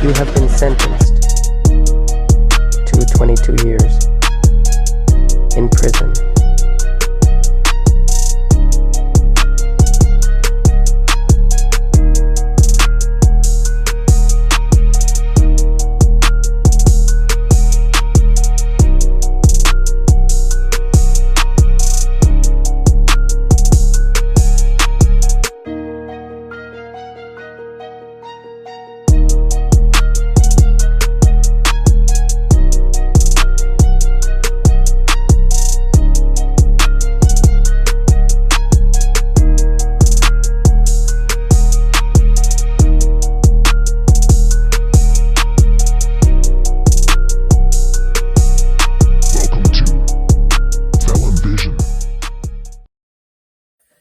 You have been sentenced to 22 years in prison.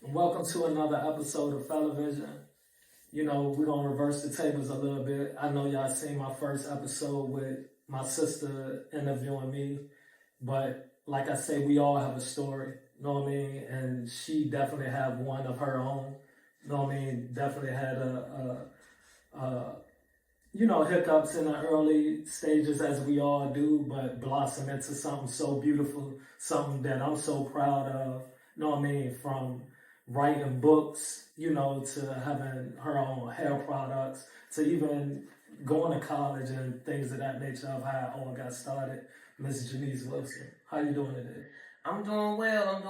Welcome to another episode of Television. You know, we're going to reverse the tables a little bit. I know y'all seen my first episode with my sister interviewing me, but like I say, we all have a story, you know what I mean? And she definitely had one of her own, you know what I mean? Definitely had hiccups in the early stages as we all do, but blossom into something so beautiful, something that I'm so proud of, you know what I mean? From writing books, you know, to having her own hair products, to even going to college and things of that nature of how it all got started. Miss Janice Wilson, how you doing today? I'm doing well.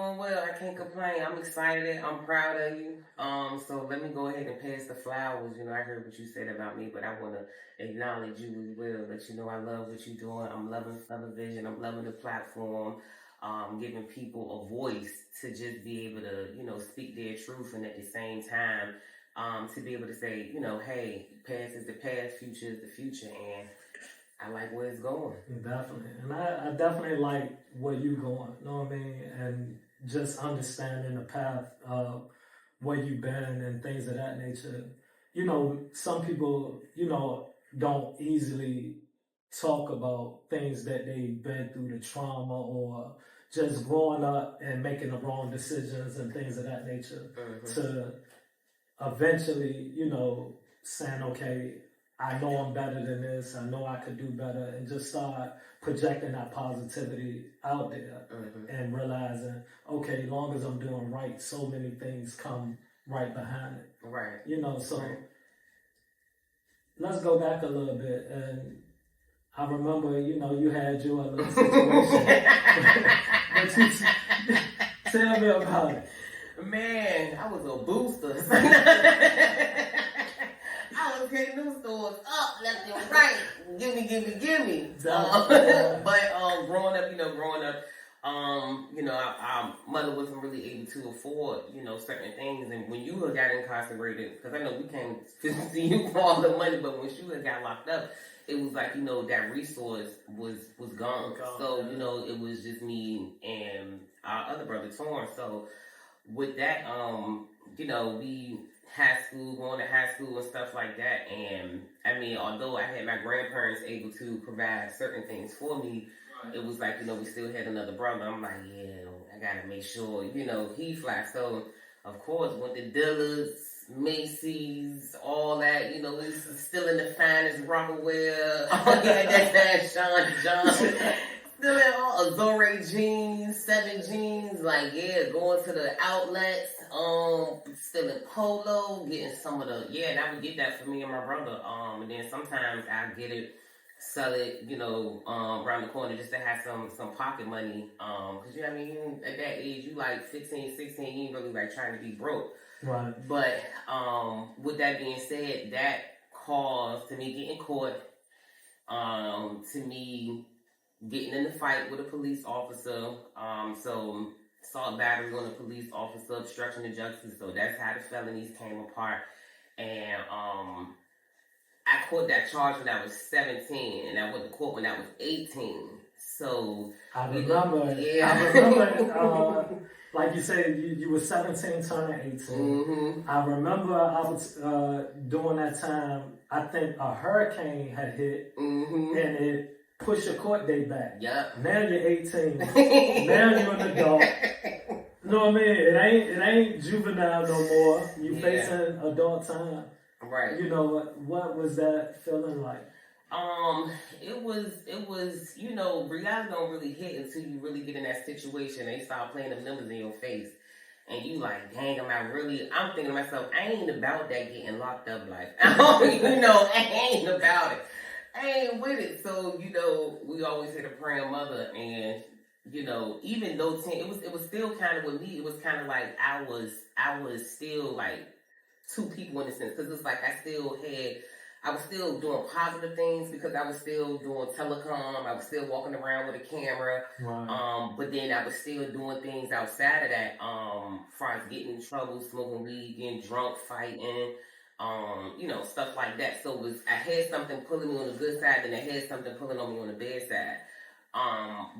I can't complain. I'm excited. I'm proud of you. So let me go ahead and pass the flowers. You know, I heard what you said about me, but I want to acknowledge you as well. Let you know I love what you're doing. I'm loving television. I'm loving the platform. Giving people a voice to just be able to, you know, speak their truth, and at the same time, to be able to say, you know, hey, past is the past, future is the future, and I like where it's going. Definitely. And I definitely like where you're going, you know what I mean? And just understanding the path of where you've been and things of that nature. You know, some people, you know, don't easily talk about things that they've been through, the trauma, or just growing up and making the wrong decisions and things of that nature, to eventually, you know, saying, okay, I know I'm better than this, I know I could do better, and just start projecting that positivity out there, and realizing, okay, as long as I'm doing right, so many things come right behind it. Right. You know, so let's go back a little bit. And I remember, you know, you had your little situation. Tell me about it. Man, I was a booster. I was hitting them stores up, left and right. Gimme. But growing up, our mother wasn't really able to afford, you know, certain things. And when you had got incarcerated, because I know we came to see you for all the money, but when you had got locked up, it was like, you know, that resource was gone. So, you know, it was just me and our other brother, Torn. So with that, you know, we going to high school and stuff like that. And I mean, although I had my grandparents able to provide certain things for me, it was like, you know, we still had another brother. I'm like, yeah, I gotta make sure, you know, he flies. So of course, went to Dillard's, Macy's, all that, you know, this is still in the finest Rockaware. That Sean John. Still in all Azore jeans, 7 jeans, like, yeah, going to the outlets, still in Polo, getting some of the, and I would get that for me and my brother, and then sometimes I get it, sell it, you know, around the corner just to have some pocket money, because, you know what I mean, at that age, you like 15, 16, you ain't really like trying to be broke. Right. But with that being said, that caused to me getting caught, to me getting in the fight with a police officer, so assault battery on a police officer, obstruction of justice. So that's how the felonies came apart. And I caught that charge when I was 17, and I went to court when I was 18. So I remember. Like you said, you were 17 turning 18. Mm-hmm. I remember I was during that time, I think a hurricane had hit, and it pushed your court date back. Yep. Now you're 18. Now you're an adult. You know what I mean? It ain't juvenile no more. You facing adult time. Right. You know what was that feeling like? It was, you know, reality don't really hit until you really get in that situation. They start playing them numbers in your face. And you like, dang, I'm thinking to myself, I ain't about that getting locked up life. You know, I ain't about it. I ain't with it. So, you know, we always had a praying mother, and, you know, even though it was still kind of with me, it was kind of like I was still like two people in a sense, because it's like I was still doing positive things because I was still doing telecom. I was still walking around with a camera. Right. But then I was still doing things outside of that. Far as getting in trouble, smoking weed, getting drunk, fighting, you know, stuff like that. So I had something pulling me on the good side, and I had something pulling on me on the bad side.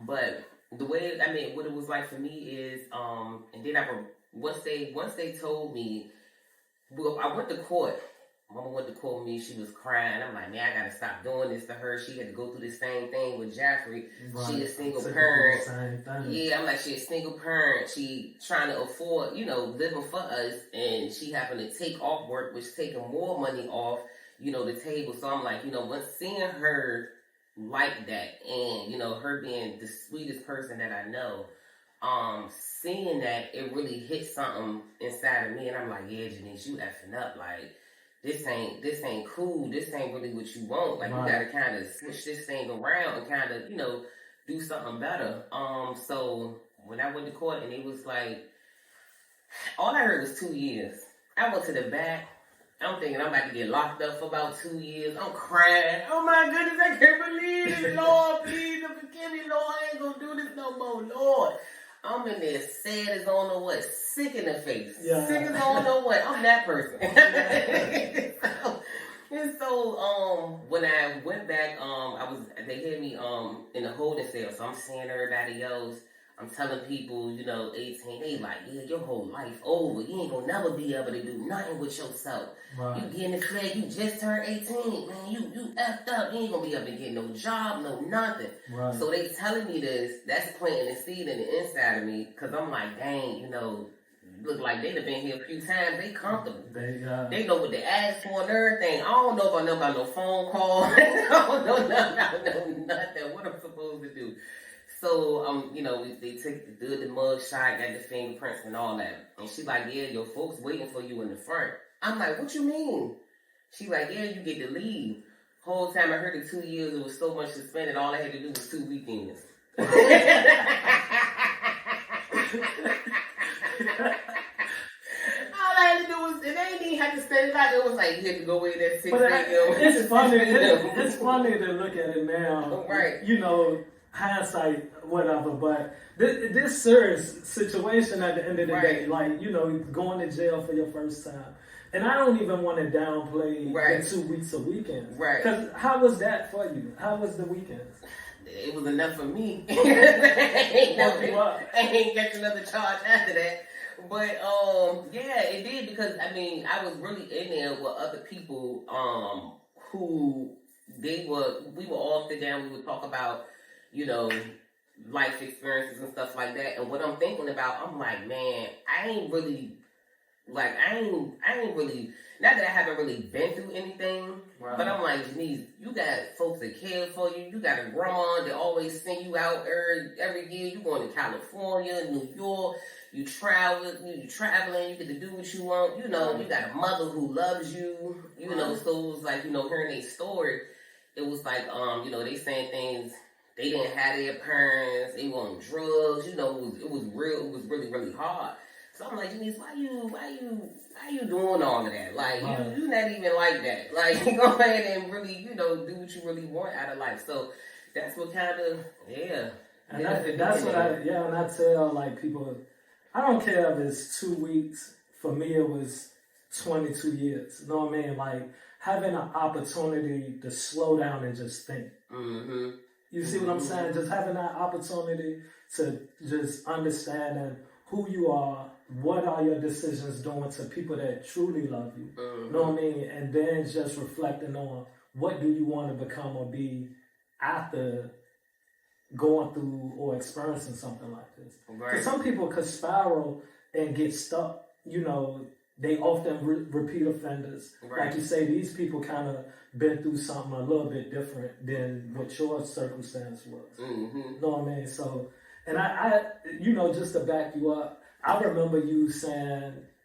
But the way, what it was like for me is, and then once they told me, well, I went to court. Mama went to court with me. She was crying. I'm like, man, I gotta stop doing this to her. She had to go through the same thing with Jaffrey. Right. She a single parent. Yeah, I'm like, she a single parent. She trying to afford, you know, living for us, and she happened to take off work, which taking more money off, you know, the table. So I'm like, you know, once seeing her like that, and you know, her being the sweetest person that I know, seeing that, it really hit something inside of me, and I'm like, yeah, Janice, you effing up, like. This ain't cool. This ain't really what you want. Like, right. You gotta kind of switch this thing around and kind of, you know, do something better. So when I went to court, and it was like, all I heard was 2 years. I went to the back. I'm thinking I'm about to get locked up for about 2 years. I'm crying. Oh my goodness, I can't believe it. Lord, please forgive me. Lord, I ain't gonna do this no more. Lord. I'm in there sad as I don't know what, sick in the face. Yeah. Sick as I don't know what. I'm that person. So when I went back, they had me in the holding cell. So I'm seeing everybody else. I'm telling people, you know, 18, they like, yeah, your whole life over. You ain't gonna never be able to do nothing with yourself. Right. You getting the flag, you just turned 18, man, you effed up. You ain't gonna be able to get no job, no nothing. Right. So they telling me this, that's planting the seed in the inside of me, because I'm like, dang, you know, look like they've been here a few times. They comfortable. They know what they ask for and everything. I don't know if I know about no phone call. I don't know nothing. What I'm supposed to do. So, you know, they did the mug shot, got the fingerprints and all that. And she like, yeah, your folks waiting for you in the front. I'm like, what you mean? She like, yeah, you get to leave. Whole time I heard the 2 years, it was so much suspended, all I had to do was 2 weekends. All I had to do was, and they didn't even have to stay back. It was like, you had to go away that 6 a.m. It's funny. It's funny to look at it now. Right. You know, hindsight, whatever, but this serious situation at the end of the day, like, you know, going to jail for your first time. And I don't even want to downplay the 2 weeks of weekends. Right. Because how was that for you? How was the weekends? It was enough for me. I ain't get another charge after that. But, yeah, it did, because, I was really in there with other people, who we were all sit down, we would talk about, you know, life experiences and stuff like that. And what I'm thinking about, I'm like, man, I ain't really, not that I haven't really been through anything, but I'm like, Janice, you got folks that care for you. You got a grandma that always send you out every year. You going to California, New York. You traveling, you get to do what you want. You know, you got a mother who loves you. You know, so it was like, you know, hearing their story, it was like, you know, they saying things. They didn't have their parents. They were on drugs. You know, it was real. It was really, really hard. So I'm like, Janice, why you doing all of that? Like, you not even like that. Like, you go ahead and really, you know, do what you really want out of life. So that's what kind of, And that's what and I tell, like, people, I don't care if it's 2 weeks. For me, it was 22 years. You know what I mean? Like, having an opportunity to slow down and just think. Mm-hmm. You see what I'm saying? Just having that opportunity to just understand who you are, what are your decisions doing to people that truly love you. Mm-hmm. You know what I mean? And then just reflecting on what do you want to become or be after going through or experiencing something like this. Because some people could spiral and get stuck, you know, they often repeat offenders. Right. Like you say, these people kind of been through something a little bit different than what your circumstance was. Mm-hmm. You know what I mean? So, and I, you know, just to back you up, I remember you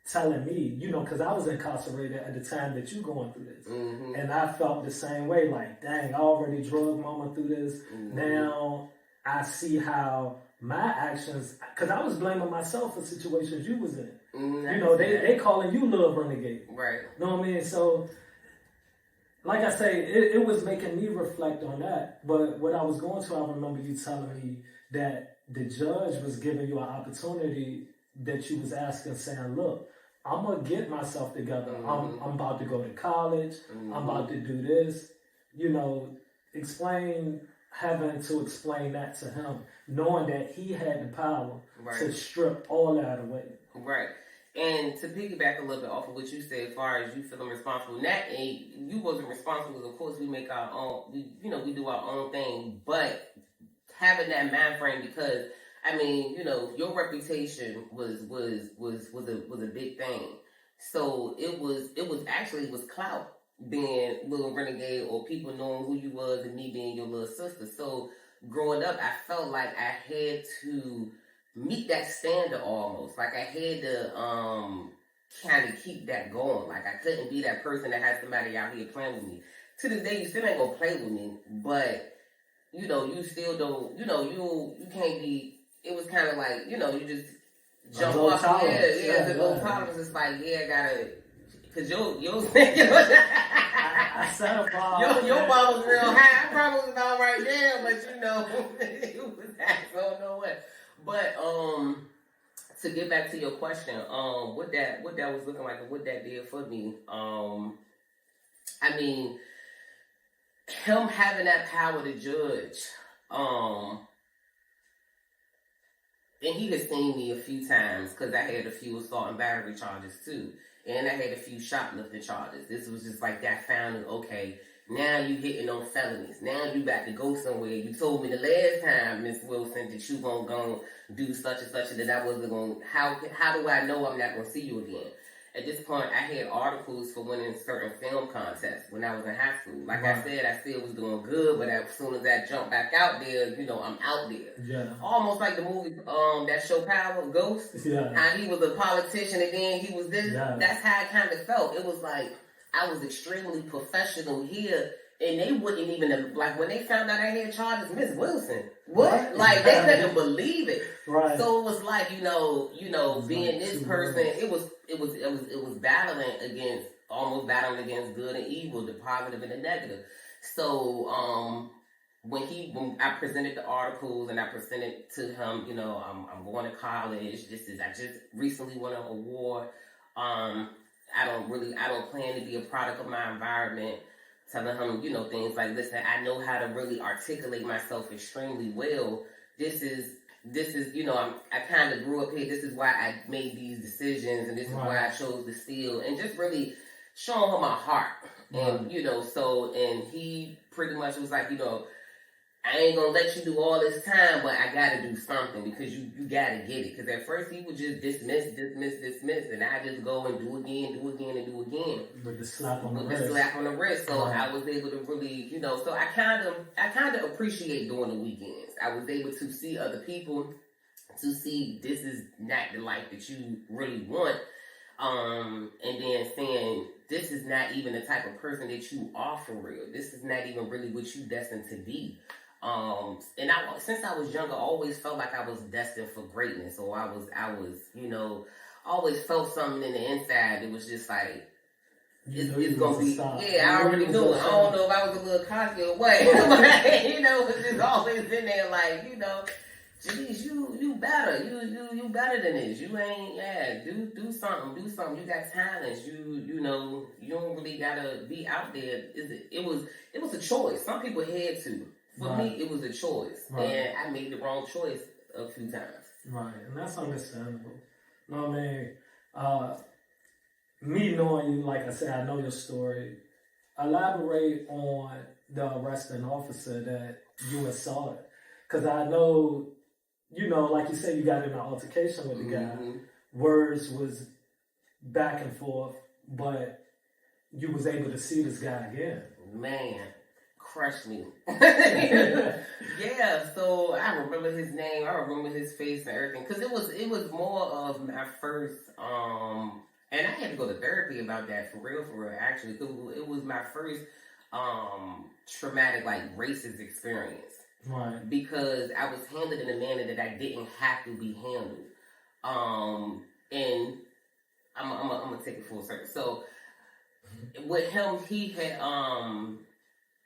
telling me, you know, because I was incarcerated at the time that you going through this. Mm-hmm. And I felt the same way, like, dang, I already drug mama through this. Mm-hmm. Now I see how my actions, because I was blaming myself for situations you was in. Mm-hmm. You know, they calling you little renegade. Right. You know what I mean? So, like I say, it was making me reflect on that. But what I was going to, I remember you telling me that the judge was giving you an opportunity that you was asking, saying, look, I'm going to get myself together. Mm-hmm. I'm about to go to college. Mm-hmm. I'm about to do this. You know, having to explain that to him, knowing that he had the power to strip all that away. Right. And to piggyback a little bit off of what you said, as far as you feeling responsible, you wasn't responsible. Of course, we make our own. We do our own thing. But having that mind frame, because I mean, you know, your reputation was a big thing. So it was actually clout being little renegade, or people knowing who you was, and me being your little sister. So growing up, I felt like I had to meet that standard almost. Like I had to kind of keep that going. Like I couldn't be that person that had somebody out here playing with me. To this day, you still ain't gonna play with me, but you know, you still don't. You know, you can't be. It was kind of like, you know, you just jump off. The low tolerance. It's like, I gotta, cause your your bar was real high. I probably was about right there, but you know, it was that, so no way. But to get back to your question, what that was looking like and what that did for me, I mean, him having that power to judge, and he has seen me a few times because I had a few assault and battery charges too. And I had a few shoplifting charges. This was just like that founding, okay, now you hitting on felonies. Now you got to go somewhere. You told me the last time, Miss Wilson, that you gonna go do such and such, and that I wasn't gonna, how do I know I'm not gonna see you again? At this point, I had articles for winning certain film contests when I was in high school. Like I said, I still was doing good, but as soon as I jumped back out there, you know, I'm out there. Yeah. Almost like the movie, that show Power, Ghost. Yeah. How he was a politician and then he was this. Yeah. That's how it kind of felt. It was like I was extremely professional here, and they wouldn't even, like when they found out I had charges, Miss Wilson, what? Right. Like they couldn't believe it. Right. So it was like, you know, being like this person, it was battling against good and evil, the positive and the negative. So when I presented the articles and I presented to him, you know, I'm going to college. I just recently won an award. I don't plan to be a product of my environment. Telling him, you know, things like, listen, I know how to really articulate myself extremely well. This is, you know, I kind of grew up here. This is why I made these decisions, and this is why I chose to steal, and just really showing him my heart. And, you know, and he pretty much was like, you know, I ain't gonna let you do all this time, but I gotta do something because you gotta get it. Because at first he would just dismiss, and I just go and do again. With the slap on the wrist. So I was able to really, you know, so I kind of appreciate doing the weekends. I was able to see other people, to see this is not the life that you really want. And then saying, this is not even the type of person that you are for real. This is not even really what you destined to be. And since I was younger, I always felt like I was destined for greatness. Or I was, you know, always felt something in the inside. It was just like, it's gonna be, I already knew it. I don't know if I was a little cocky or what, but, you know, it was just always in there like, you know, geez, you better. You better than this. You ain't, do something. You got talents. You know, you don't really gotta be out there. It was a choice. Some people had to. For me, it was a choice. And I made the wrong choice a few times. Right, and that's understandable. No, I mean, me knowing you, like I said, I know your story. Elaborate on the arresting officer that you assaulted. Because I know, you know, like you said, you got in an altercation with the guy. Words was back and forth, but you was able to see this guy again. Man, crushed me. Yeah, so I remember his name, I remember his face and everything, because it was more of my first, and I had to go to therapy about that for real, actually, 'cause it was my first traumatic, like, racist experience. Right. Because I was handled in a manner that I didn't have to be handled. And I'm gonna take it full circle. So with him, he had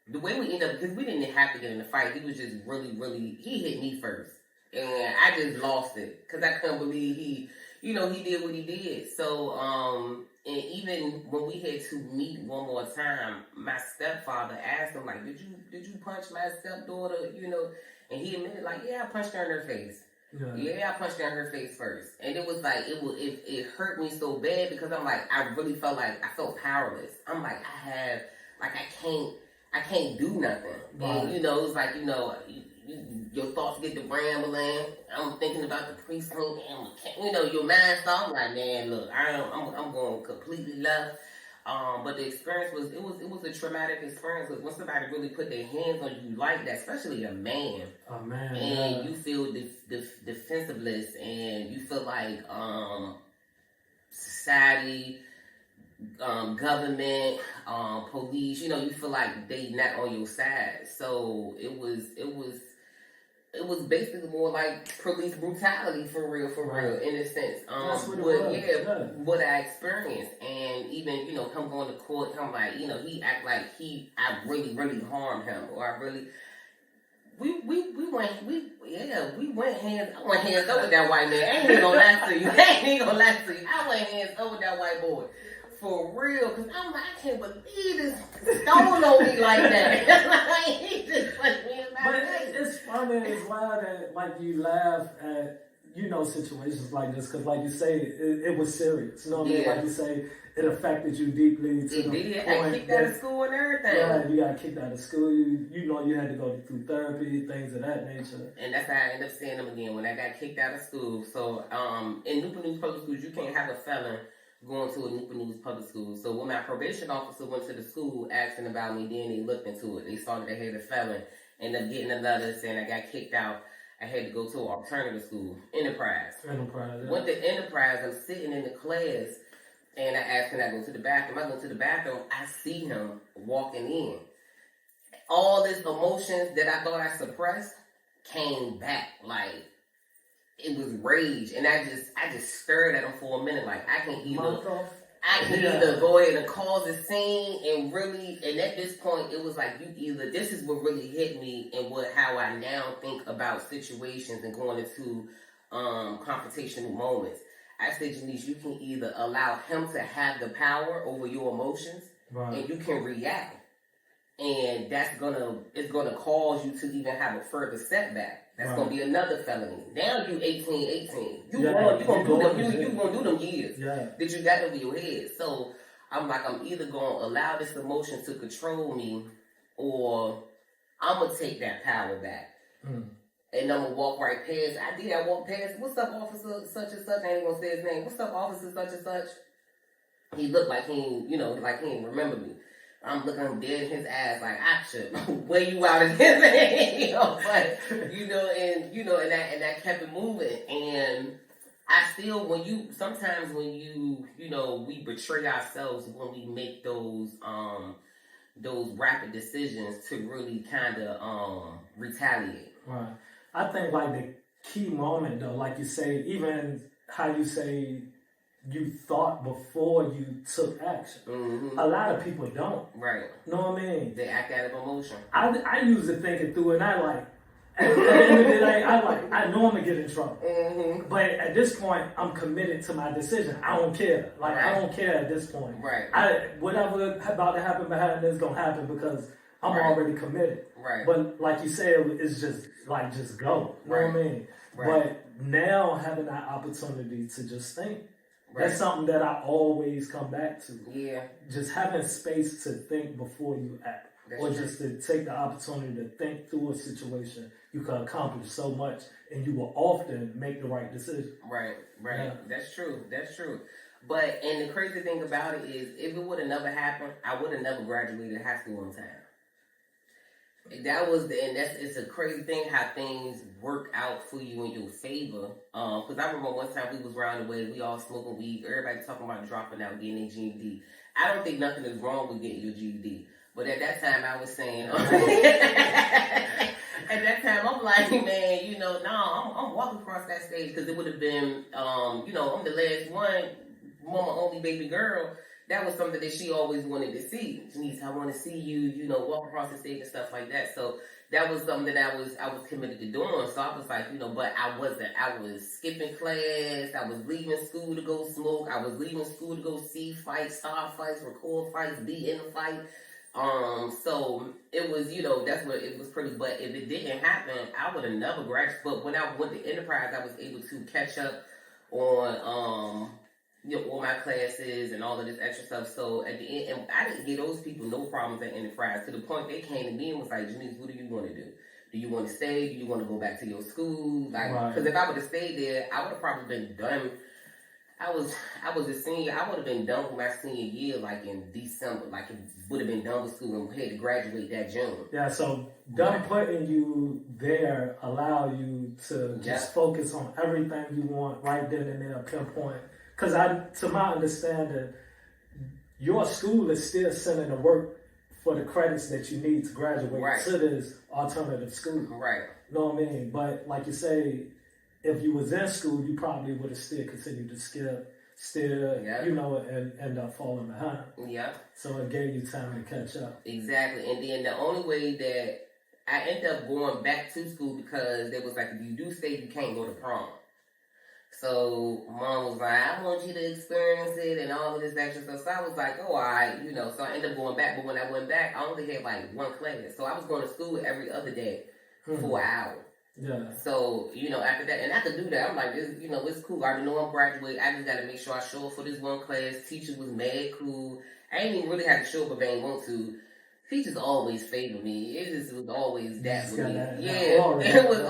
the way we ended up, because we didn't have to get in a fight. He was just really, he hit me first, and I just lost it because I couldn't believe he did what he did. So and even when we had to meet one more time, my stepfather asked him, like, did you punch my stepdaughter? And he admitted, like, yeah, I punched her in her face. Yeah, I punched her in her face first. And it was like, it hurt me so bad because I'm like, I really felt like, I felt powerless. I'm like, I can't do nothing. Right. And, it's like, your thoughts get to rambling. I'm thinking about the precinct, and your mind thought. I'm like, man, look, I'm going completely left. But the experience was a traumatic experience because when somebody really put their hands on you like that, especially a man, and you feel defensiveless, and you feel like society, government, police, you feel like they not on your side. So it was basically more like police brutality for real, in a sense. What I experienced, and even him going to court, I'm like, he act like I really harmed him, or I really. We went hands. I went hands up with that white man. I ain't even gonna lie to you. I went hands up with that white boy. For real, because I'm like, I can't believe this stone on me like that. He just pushed me in my face. It's funny as well that, like, you laugh at, situations like this, because, like you say, it was serious. You know what I mean? Like you say, it affected you deeply. It did. I kicked out of school and everything. Yeah, you got kicked out of school. You had to go through therapy, things of that nature. And that's how I ended up seeing him again when I got kicked out of school. So, in Newport News Public Schools, you can't have a felon going to a Newport News public school. So when my probation officer went to the school asking about me, then they looked into it. They saw that I had a felon, ended up getting a letter saying I got kicked out. I had to go to an alternative school, Enterprise. Yeah. Went to Enterprise. I'm sitting in the class, and I asked, can I go to the bathroom? I go to the bathroom. I see him walking in. All this emotions that I thought I suppressed came back, like, it was rage, and I just stared at him for a minute, like, I can either go ahead and cause a scene and at this point it was like, this is what really hit me, and how I now think about situations and going into confrontational moments. I said, Janice, you can either allow him to have the power over your emotions, and you can react, and it's gonna cause you to even have a further setback. That's gonna be another felony. Now you 18. You gonna do them years that you got over your head. So I'm like, I'm either gonna allow this emotion to control me, or I'm gonna take that power back. And I'm gonna walk right past. I walked past. What's up, officer such and such? I ain't gonna say his name. What's up, officer such and such? He looked like he didn't remember me. I'm looking him dead in his eyes, like, I should weigh you out of his head, but, and I kept it moving. And I still, sometimes when we betray ourselves when we make those rapid decisions to really kind of retaliate. Right. I think, like, the key moment, though, like you say, even how you say you thought before you took action. Mm-hmm. A lot of people don't. Right. Know what I mean? They act out of emotion. I usually thinking through it, and I like, at the end of the day, I know I'm going to get in trouble. Mm-hmm. But at this point, I'm committed to my decision. I don't care. Like, right. I don't care at this point. Right. Whatever about to happen behind this is going to happen because I'm already committed. Right. But like you said, it's just go. You know what I mean? Right. But now having that opportunity to just think. Right. That's something that I always come back to. Yeah. Just having space to think before you act. That's or true. Just to take the opportunity to think through a situation. You can accomplish so much, and you will often make the right decision. Right. Yeah. That's true. But, and the crazy thing about it is, if it would have never happened, I would have never graduated high school on time. That was it's a crazy thing how things work out for you in your favor. Because I remember one time we was round the way, we all smoking weed, everybody talking about dropping out, getting their GED. I don't think nothing is wrong with getting your GED. But at that time I was saying, at that time I'm like, man, you know, I'm walking across that stage because it would have been, you know, I'm the last one, mama only baby girl. That was something that she always wanted to see. Denise, I want to see you, you know, walk across the stage and stuff like that. So that was something that I was committed to doing. So I was like, you know, but I wasn't. I was skipping class. I was leaving school to go smoke. I was leaving school to go see fights, start fights, record fights, be in the fight. So it was, you know, that's what it was pretty. But if it didn't happen, I would have never graduated. But when I went to Enterprise, I was able to catch up on, you know, all my classes and all of this extra stuff. So at the end, and I didn't give those people no problems at Enterprise to the point they came to me and was like, Janice, what do you want to do? Do you want to stay? Do you want to go back to your school? Like, because if I would have stayed there, I would have probably been done. I was a senior. I would have been done with my senior year, like in December. Like it would have been done with school and had to graduate that June. Yeah, so them putting you there allow you to just focus on everything you want right then and there, pinpoint. Because to my understanding, your school is still sending the work for the credits that you need to graduate to this alternative school. Right. You know what I mean? But like you say, if you was in school, you probably would have still continued to skip, you know, and end up falling behind. Yeah. So it gave you time to catch up. Exactly. And then the only way that I ended up going back to school because there was like, if you do stay, you can't go to prom. So mom was like, I want you to experience it and all of this extra stuff. So I was like, oh, all right, you know. So I ended up going back. But when I went back, I only had like one class. So I was going to school every other day for an hour. Yeah. So, you know, after that, and I could do that. I'm like, this, you know, it's cool. I already know I'm graduating. I just got to make sure I show up for this one class. Teacher was mad cool. I ain't even really have to show up if I ain't want to. Teachers always favored me. It just was always that with me. It was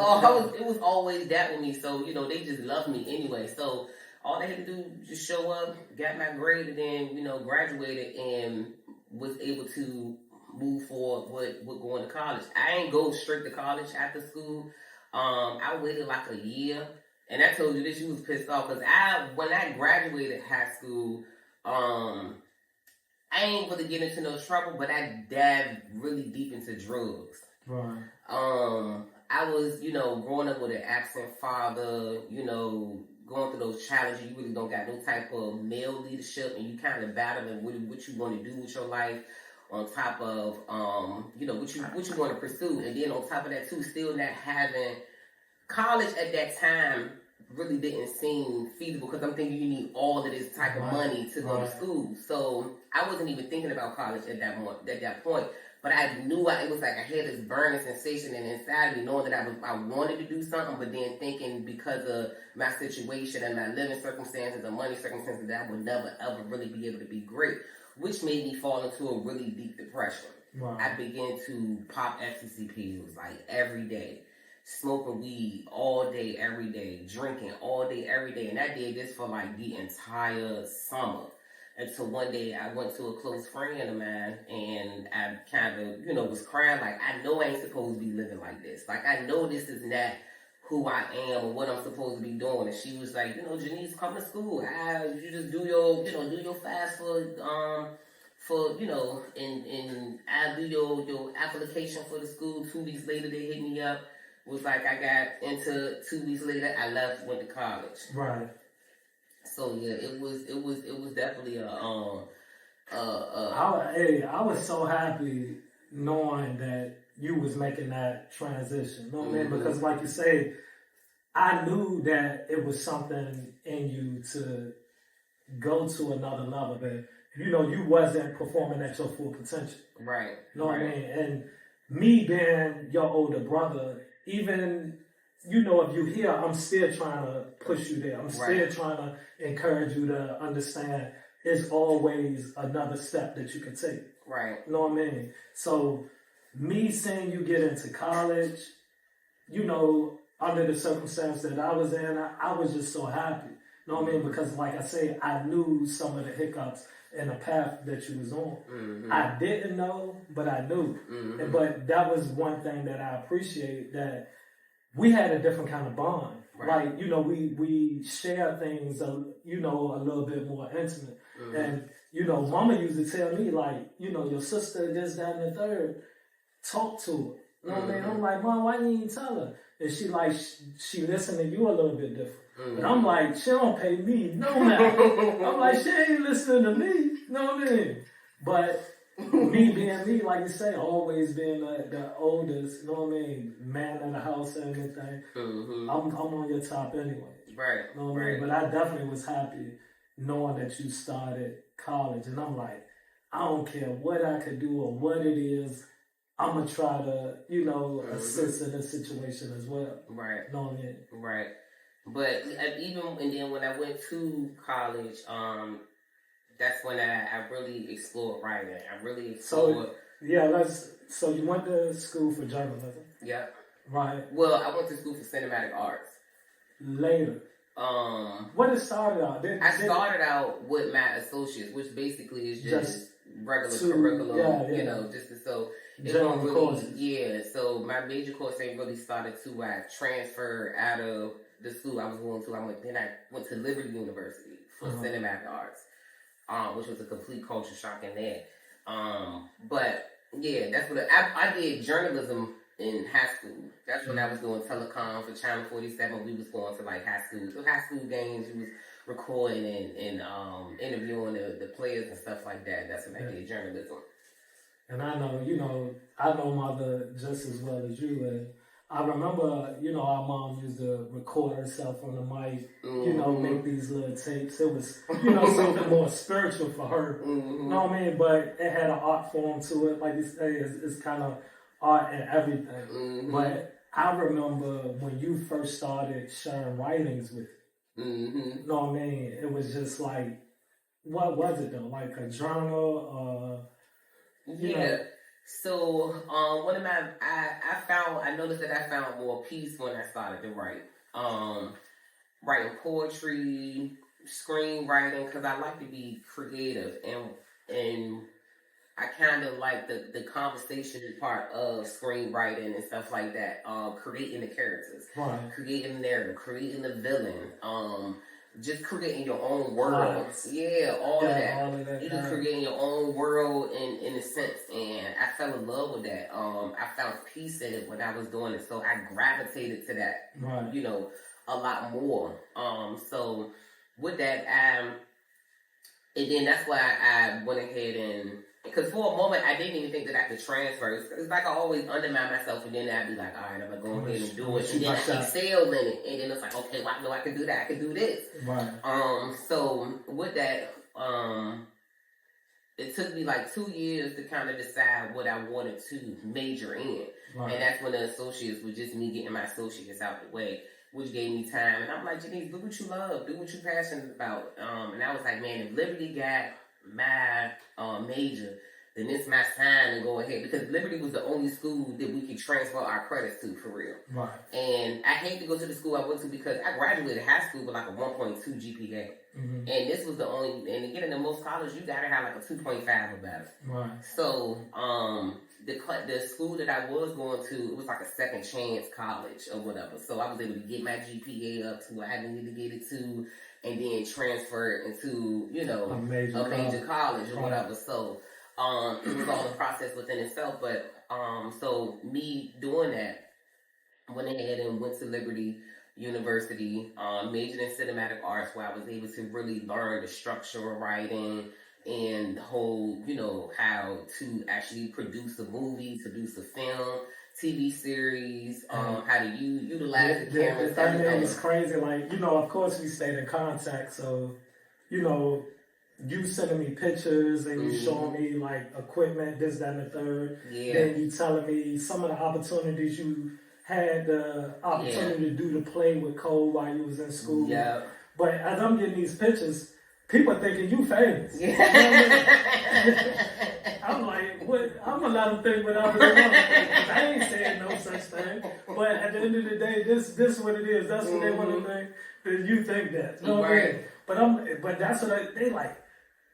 always that with me. So, you know, they just loved me anyway. So all they had to do was just show up, got my grade, and then, you know, graduated and was able to move forward with going to college. I ain't go straight to college after school. I waited like a year. And I told you this, you was pissed off because when I graduated high school, I ain't really get into no trouble, but I dived really deep into drugs. Right. I was, you know, growing up with an absent father, you know, going through those challenges. You really don't got no type of male leadership, and you kind of battling what you want to do with your life. On top of, you know, what you want to pursue, and then on top of that too, still not having college at that time. Really didn't seem feasible because I'm thinking you need all of this type of money to go to school. So I wasn't even thinking about college at that point. But I knew it was like I had this burning sensation and inside me, knowing that I wanted to do something, but then thinking because of my situation and my living circumstances and money circumstances that I would never ever really be able to be great, which made me fall into a really deep depression. Wow. I began to pop ecstasy pills like every day. Smoking weed all day, every day, drinking all day, every day. And I did this for like the entire summer. Until one day I went to a close friend of mine and I kind of, you know, was crying like, I know I ain't supposed to be living like this. Like, I know this is not who I am or what I'm supposed to be doing. And she was like, you know, Janice, come to school. You just do your fast for, you know, and I do your application for the school. 2 weeks later, they hit me up. Was like I got into 2 weeks later, I left, went to college. Right. So yeah, it was definitely I was so happy knowing that you was making that transition. You know what I mean? Because like you say, I knew that it was something in you to go to another level that, you know, you wasn't performing at your full potential. Right. You know what I mean? And me being your older brother, even, you know, if you hear, I'm still trying to push you there. I'm still trying to encourage you to understand there's always another step that you can take. Right. You know what I mean? So me seeing you get into college, you know, under the circumstance that I was in, I was just so happy. You know what I mean? Because like I say, I knew some of the hiccups and the path that you was on. Mm-hmm. I didn't know, but I knew. Mm-hmm. But that was one thing that I appreciate, that we had a different kind of bond. Right. Like, you know, we share things, you know, a little bit more intimate. Mm-hmm. And, you know, mama used to tell me, like, you know, your sister, this, that, and the third, talk to her. You know what I mean? I'm like, Mom, why didn't you tell her? And she like, she listened to you a little bit different. Mm-hmm. And I'm like, she don't pay me no matter. I'm like, she ain't listening to me. You know what I mean? But me being me, like you say, always being the oldest, you know what I mean, man in the house and everything, Mm-hmm. I'm on your top anyway. Right. You know what I mean? But I definitely was happy knowing that you started college. And I'm like, I don't care what I could do or what it is, I'm going to try to, you know, assist in this situation as well. Right. You know what I mean? Right. But even, and then when I went to college, that's when I really explored writing. I really explored. So you went to school for journalism. Yeah. Right. Well, I went to school for cinematic arts. Later. What it started out? I started out with my associates, which basically is just regular curriculum, you know, just so it don't really, so my major course ain't really started till I transferred out of the school I was going to. Then I went to Liberty University for cinematic arts, which was a complete culture shock in there. But yeah, that's what I did journalism in high school. That's when I was doing telecom for Channel 47. We was going to like high school games. We was recording and interviewing the players and stuff like that. That's when I did journalism. And I know, you know, I know mother just as well as you. And I remember, you know, our mom used to record herself on the mic, you know, make these little tapes. It was, you know, something more spiritual for her. You know what I mean? But it had an art form to it. Like you say, it's kind of art and everything. But I remember when you first started sharing writings with me. You know what I mean? It was just like, what was it though? Like a journal? Yeah. know. So, one of my, I noticed that I found more peace when I started to write. Writing poetry, screenwriting, because I like to be creative, and I kind of like the conversation part of screenwriting and stuff like that. Creating the characters, creating the narrative, creating the villain, just creating your own world. All of that. You just creating your own world in a sense. And I fell in love with that. I found peace in it when I was doing it. So I gravitated to that, you know, a lot more. So with that, and then that's why I went ahead and, because for a moment I didn't even think that I could transfer. It's like I always undermine myself, and then I'd be like, all right, I'm going to go ahead and do it. And then I excel in it. And then it's like, okay, well, I know I can do that. I can do this. So with that, it took me like 2 years to kind of decide what I wanted to major in. And that's when the associates was just me getting my associates out the way, which gave me time. And I'm like, Janice, do what you love. Do what you're passionate about. And I was like, man, if Liberty got my major, then it's my time to go ahead, because Liberty was the only school that we could transfer our credits to, for real. And I hate to go to the school I went to because I graduated high school with like a 1.2 GPA. And this was the only, and to get into most colleges, you gotta have like a 2.5 or better. So, the school that I was going to, it was like a second chance college or whatever. So I was able to get my GPA up to what I needed to get it to, and then transfer it into, you know, a major college or whatever. So, it was all a process within itself. But, so me doing that, went ahead and went to Liberty University, majored in cinematic arts, where I was able to really learn the structure of writing and the whole, you know, how to actually produce a movie, produce a film, TV series, how to utilize the cameras. The thing is crazy. Like, you know, of course we stayed in contact. So, you know, you sending me pictures and you showing me like equipment, this, that, and the third. Then you telling me some of the opportunities you had the opportunity to do the play with Cole while you was in school. But as I'm getting these pictures, people thinking you famous. Yeah. You know what I mean? I'm like, what? I'm gonna let them think whatever they want to think, 'cause I ain't saying no such thing. But at the end of the day, this what it is. That's what they want to think. That you think that. You know what I mean? But that's what they like.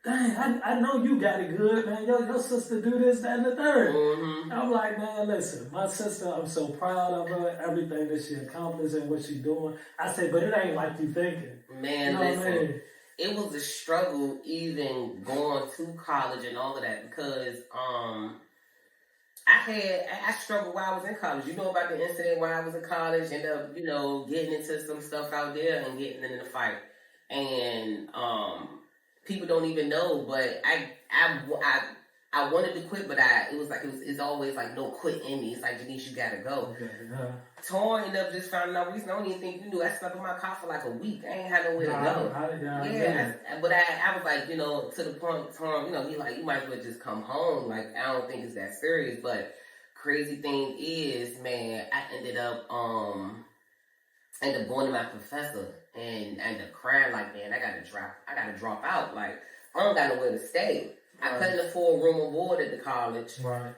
Dang, I know you got it good, man. Your sister do this, that, and the third. Mm-hmm. I'm like, man, listen, my sister, I'm so proud of her, everything that she accomplished and what she doing. I say, but it ain't like you thinking. Man, You know listen, what I mean? it was a struggle even going to college and all of that because I struggled while I was in college. You know about the incident when I was in college, ended up, getting into some stuff out there and getting in the fight. And people don't even know, but I wanted to quit, but it's always like no quit in me. It's like, Janice, you gotta go. Okay, Torn ended up just finding out reason. I don't even think you knew. I slept in my car for like a week. I ain't had nowhere to go. But I was like, to the point, Torn, he like, you might as well just come home. Like, I don't think it's that serious. But crazy thing is, man, I ended up going to my professor and I ended up crying like, man, I gotta drop out. Like, I don't got nowhere to stay. I couldn't afford room and board at the college. Right.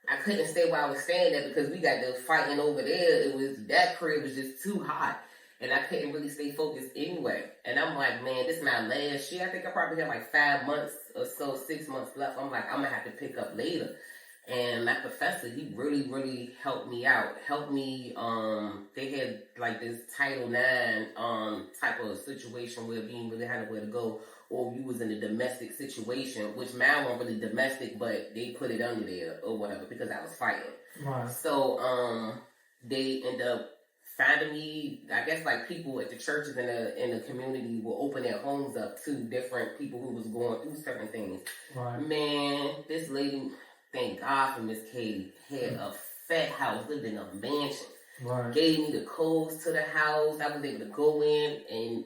I couldn't stay where I was staying there because we got the fighting over there. That crib was just too hot. And I couldn't really stay focused anyway. And I'm like, man, this is my last year. I think I probably had like 5 months or so, 6 months left. I'm like, I'm going to have to pick up later. And my professor, he really, really helped me out. They had like this Title IX type of situation where you didn't really have nowhere to go, or you was in a domestic situation, which mine wasn't really domestic, but they put it under there or whatever because I was fighting. Right. So they end up finding me. I guess like people at the churches in the community will open their homes up to different people who was going through certain things. Right. Man, this lady, thank God for Miss Katie, had a fat house, lived in a mansion. Right. Gave me the codes to the house. I was able to go in and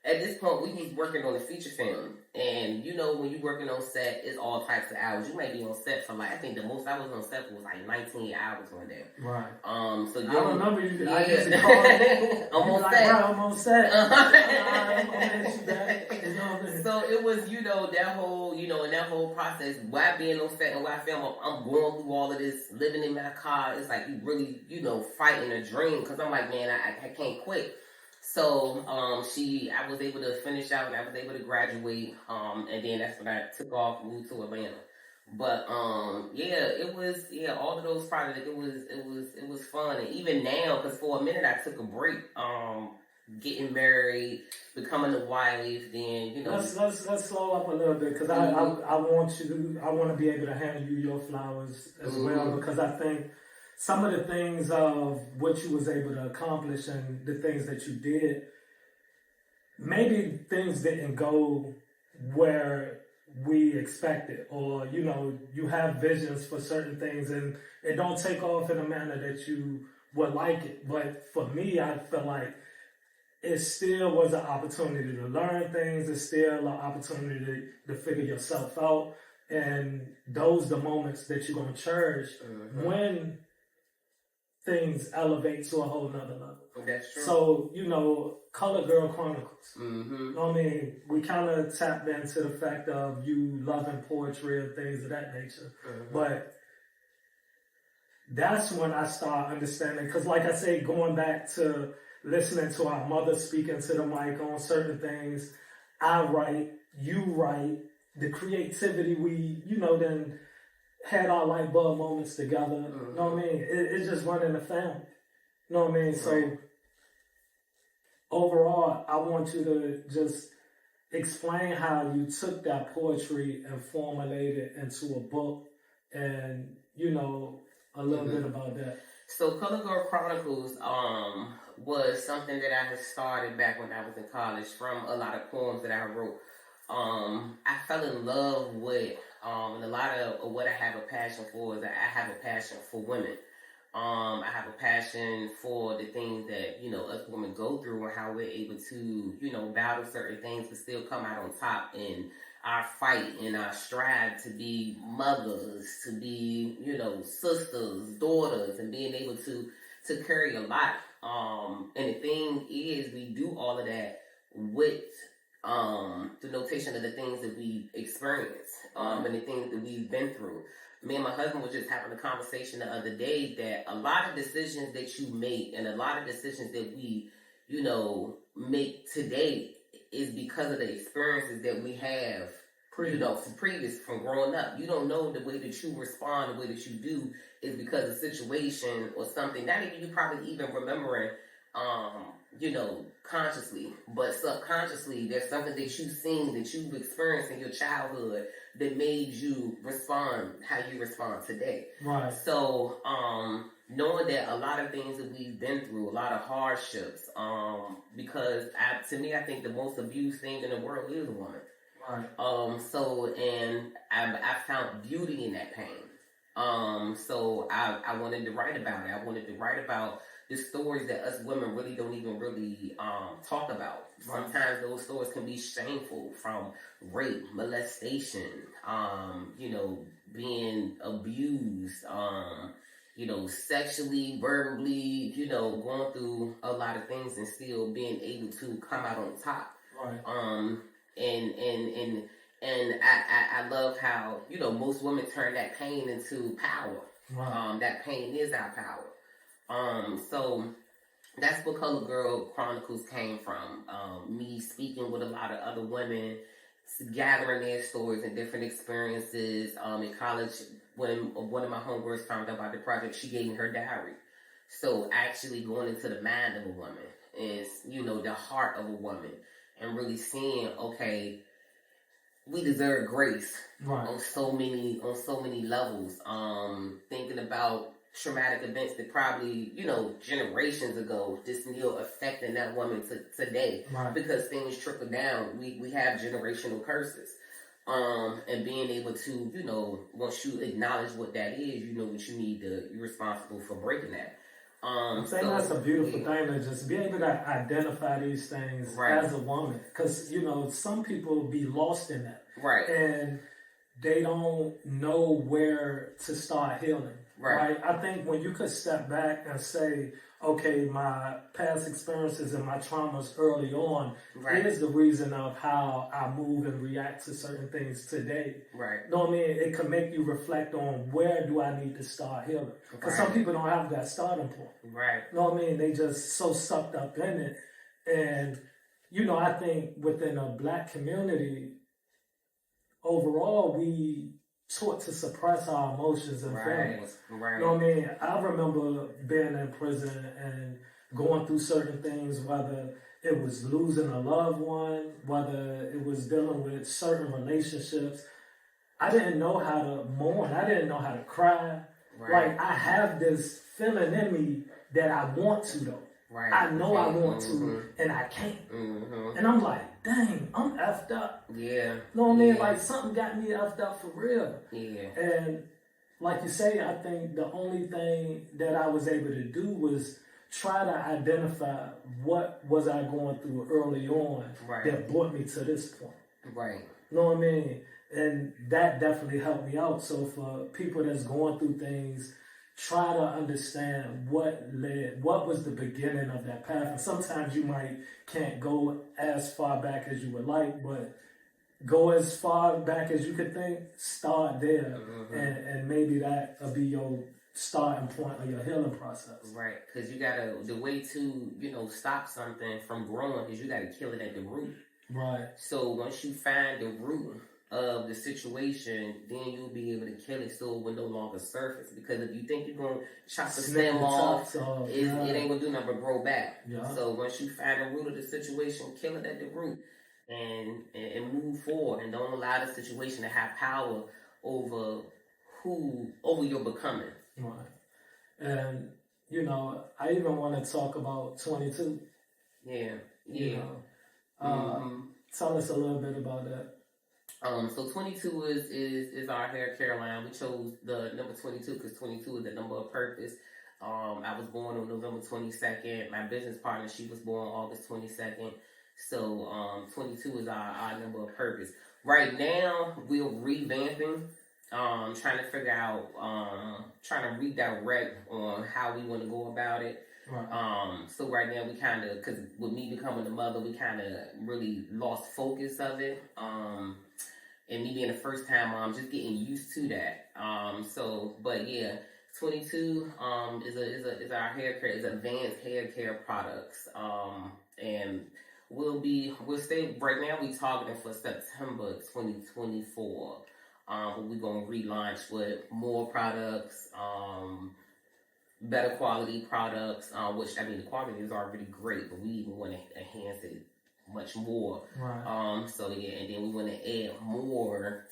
at this point, we was working on a feature film. And, when you working on set, it's all types of hours. You might be on set for I think the most I was on set was like 19 hours one day. Right. So I remember you. Yeah. I used to call you. I'm on like, set. Bro, I'm on set. So it was, that whole, in that whole process, while being on set and while film, I'm going through all of this, living in my car. It's like you really, fighting a dream. Because I'm like, man, I can't quit. So, I was able to finish out and I was able to graduate, and then that's when I took off, moved to Atlanta. But, it was, all of those projects, it was fun. And even now, because for a minute I took a break, getting married, becoming a wife, then, Let's slow up a little bit, because I want to be able to hand you your flowers as well, because I think some of the things of what you was able to accomplish and the things that you did, maybe things didn't go where we expected, or, you have visions for certain things and it don't take off in a manner that you would like it. But for me, I feel like it still was an opportunity to learn things. It's still an opportunity to figure yourself out. And those the moments that you're going to cherish when things elevate to a whole nother level. That's true. So, Color Girl Chronicles. Mm-hmm. You know what I mean? We kind of tapped into the fact of you loving poetry and things of that nature. Mm-hmm. But that's when I start understanding, because like I say, going back to listening to our mother speaking to the mic on certain things, I write, you write, the creativity we, then had our light bulb moments together. You know what I mean? It's just running the family. You know what I mean? Right. So overall, I want you to just explain how you took that poetry and formulated it into a book, and a little bit about that. So Color Girl Chronicles was something that I had started back when I was in college from a lot of poems that I wrote. I fell in love with, and a lot of what I have a passion for is that I have a passion for women. I have a passion for the things that, us women go through and how we're able to, battle certain things but still come out on top in our fight and our strive to be mothers, to be, sisters, daughters, and being able to carry a lot. And the thing is, we do all of that with the notation of the things that we experience, and the things that we've been through. Me and my husband was just having a conversation the other day that a lot of decisions that you make and a lot of decisions that we, make today is because of the experiences that we have, from previous, from growing up. You don't know the way that you respond, the way that you do is because of situation or something. Not even you probably even remembering, consciously, but subconsciously, there's something that you've seen, that you've experienced in your childhood that made you respond how you respond today. Right. So, knowing that a lot of things that we've been through, a lot of hardships, because to me, I think the most abused thing in the world is a woman. Right. And I found beauty in that pain. So I wanted to write about it. I wanted to write about the stories that us women really don't even really talk about. Sometimes those stories can be shameful, from rape, molestation, being abused, sexually, verbally, going through a lot of things and still being able to come out on top. Right. And I love how, most women turn that pain into power. Right. That pain is our power. So that's what Color Girl Chronicles came from. Me speaking with a lot of other women, gathering their stories and different experiences. In college, when one of my homegirls found out about the project, she gave me her diary. So actually going into the mind of a woman is, the heart of a woman, and really seeing, okay, we deserve grace. Right. on so many levels. Thinking about traumatic events that probably, generations ago, just still affecting that woman today. Right. Because things trickle down. We have generational curses. And being able to, once you acknowledge what that is, you know what you need to, you're responsible for breaking that. I think that's a beautiful thing, to just be able to identify these things as a woman. Because, some people be lost in that. Right. And they don't know where to start healing. Right. I think when you could step back and say, okay, my past experiences and my traumas early on is the reason of how I move and react to certain things today. Right. You know what I mean? It can make you reflect on, where do I need to start healing? Because some people don't have that starting point. Right. You know what I mean? They just so sucked up in it. And, I think within a Black community, overall, we taught to suppress our emotions and feelings. Right. You know what I mean? I remember being in prison and going through certain things, whether it was losing a loved one, whether it was dealing with certain relationships. I didn't know how to mourn. I didn't know how to cry. Right. Like, I have this feeling in me that I want to, though. Right. I know I want to, and I can't. And I'm like, dang, I'm effed up. Yeah. You know what I mean? Like, something got me effed up for real. Yeah. And like you say, I think the only thing that I was able to do was try to identify what was I going through early on that brought me to this point. Right. You know what I mean? And that definitely helped me out. So for people that's going through things, try to understand what was the beginning of that path. And sometimes you can't go as far back as you would like, but go as far back as you could think, start there, and maybe that'll be your starting point of your healing process. Right, because the way to, stop something from growing is you gotta kill it at the root. Right. So once you find the root of the situation, then you'll be able to kill it so it will no longer surface. Because if you think you're going to chop the stem off, it ain't going to do nothing but grow back. Yeah. So once you find the root of the situation, kill it at the root and move forward, and don't allow the situation to have power over your becoming. Right. And, I even want to talk about 22. Yeah. Tell us a little bit about that. So 22 is our hair care line. We chose the number 22 because 22 is the number of purpose. I was born on November 22nd. My business partner, she was born August 22nd. So 22 is our number of purpose. Right now, we're revamping, trying to figure out, trying to redirect on how we want to go about it. Right. So right now we kind of, because with me becoming a mother, we kind of really lost focus of it. And me being a first time mom, just getting used to that. But yeah, 22 is our hair care, is advanced hair care products. And we'll stay, right now we targeting for September 2024. We're gonna relaunch with more products, better quality products, which, I mean, the quality is already great, but we even want to enhance it much more. Right. So yeah, and then we want to add more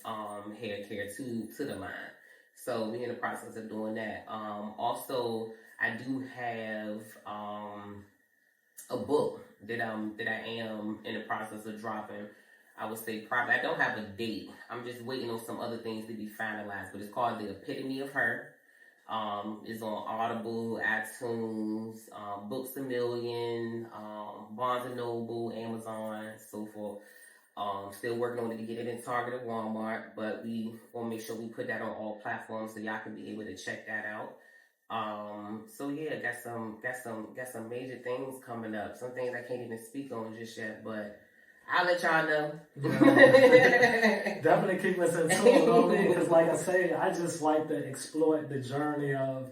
hair care to the line. So we're in the process of doing that. Also, I do have a book that I am in the process of dropping. I would say probably, I don't have a date. I'm just waiting on some other things to be finalized. But it's called The Epitome of Her. It's on Audible, iTunes, Books A Million, Barnes & Noble, Amazon, so forth. Still working on it to get it in Target or Walmart, but we want to make sure we put that on all platforms so y'all can be able to check that out. So yeah, got some major things coming up. Some things I can't even speak on just yet, but I'll let y'all know. Yeah. Definitely keep us in tune, because like I say, I just like to exploit the journey of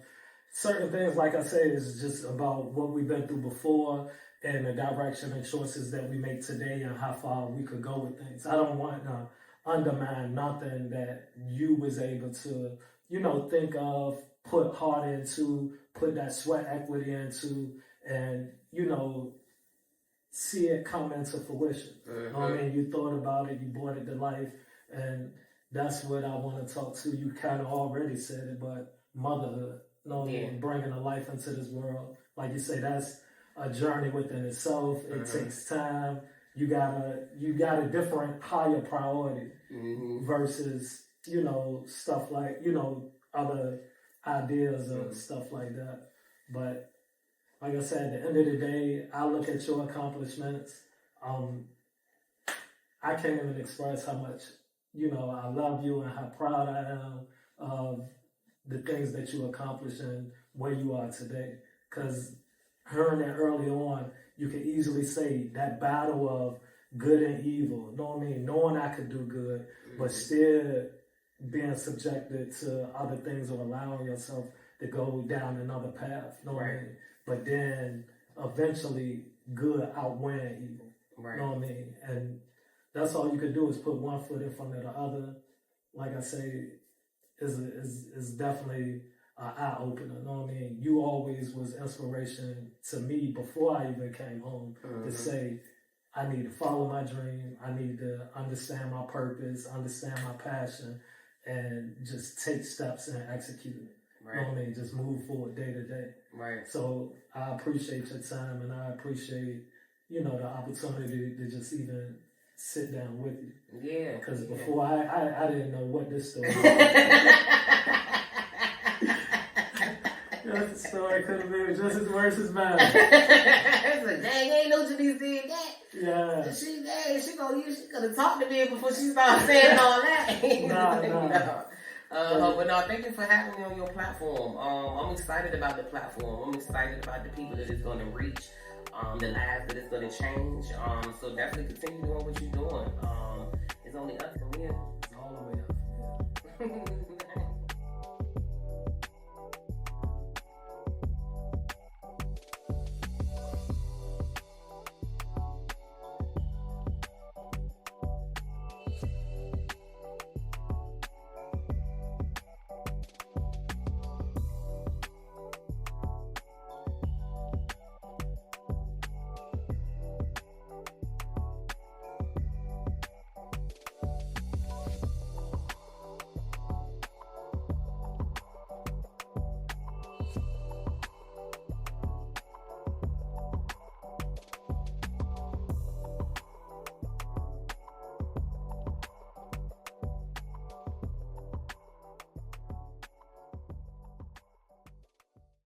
certain things. Like I say, is just about what we've been through before and the direction and choices that we make today and how far we could go with things. I don't want to undermine nothing that you was able to, think of, put heart into, put that sweat equity into, and, see it come into fruition. Mm-hmm. I mean, you thought about it, you brought it to life, and that's what I want to talk to. You kind of already said it, but motherhood, bringing a life into this world. Like you say, that's a journey within itself. It takes time. You got a different higher priority versus, stuff like, other ideas of stuff like that. But like I said, at the end of the day, I look at your accomplishments. I can't even express how much, I love you and how proud I am of the things that you accomplished and where you are today. Because hearing that early on, you could easily say that battle of good and evil, knowing I could do good, but still being subjected to other things or allowing yourself to go down another path, But then eventually good outweighing evil. Right. And that's all you could do is put one foot in front of the other. Like I say, is definitely an eye opener. You always was inspiration to me before I even came home to say, I need to follow my dream. I need to understand my purpose, understand my passion, and just take steps and execute it. Right. Just move forward day to day. Right. So I appreciate your time, and I appreciate, the opportunity to just even sit down with you. Yeah. Because before I didn't know what this story was. The story could have been just as worse as mine. It's like, dang, ain't no Janice did that. Yeah. She gonna talk to me before she started saying all that. No. But no, thank you for having me on your platform. I'm excited about the platform. I'm excited about the people that it's going to reach, the lives that it's going to change. So definitely continue doing what you're doing. It's only up from here. It's all the way up from here.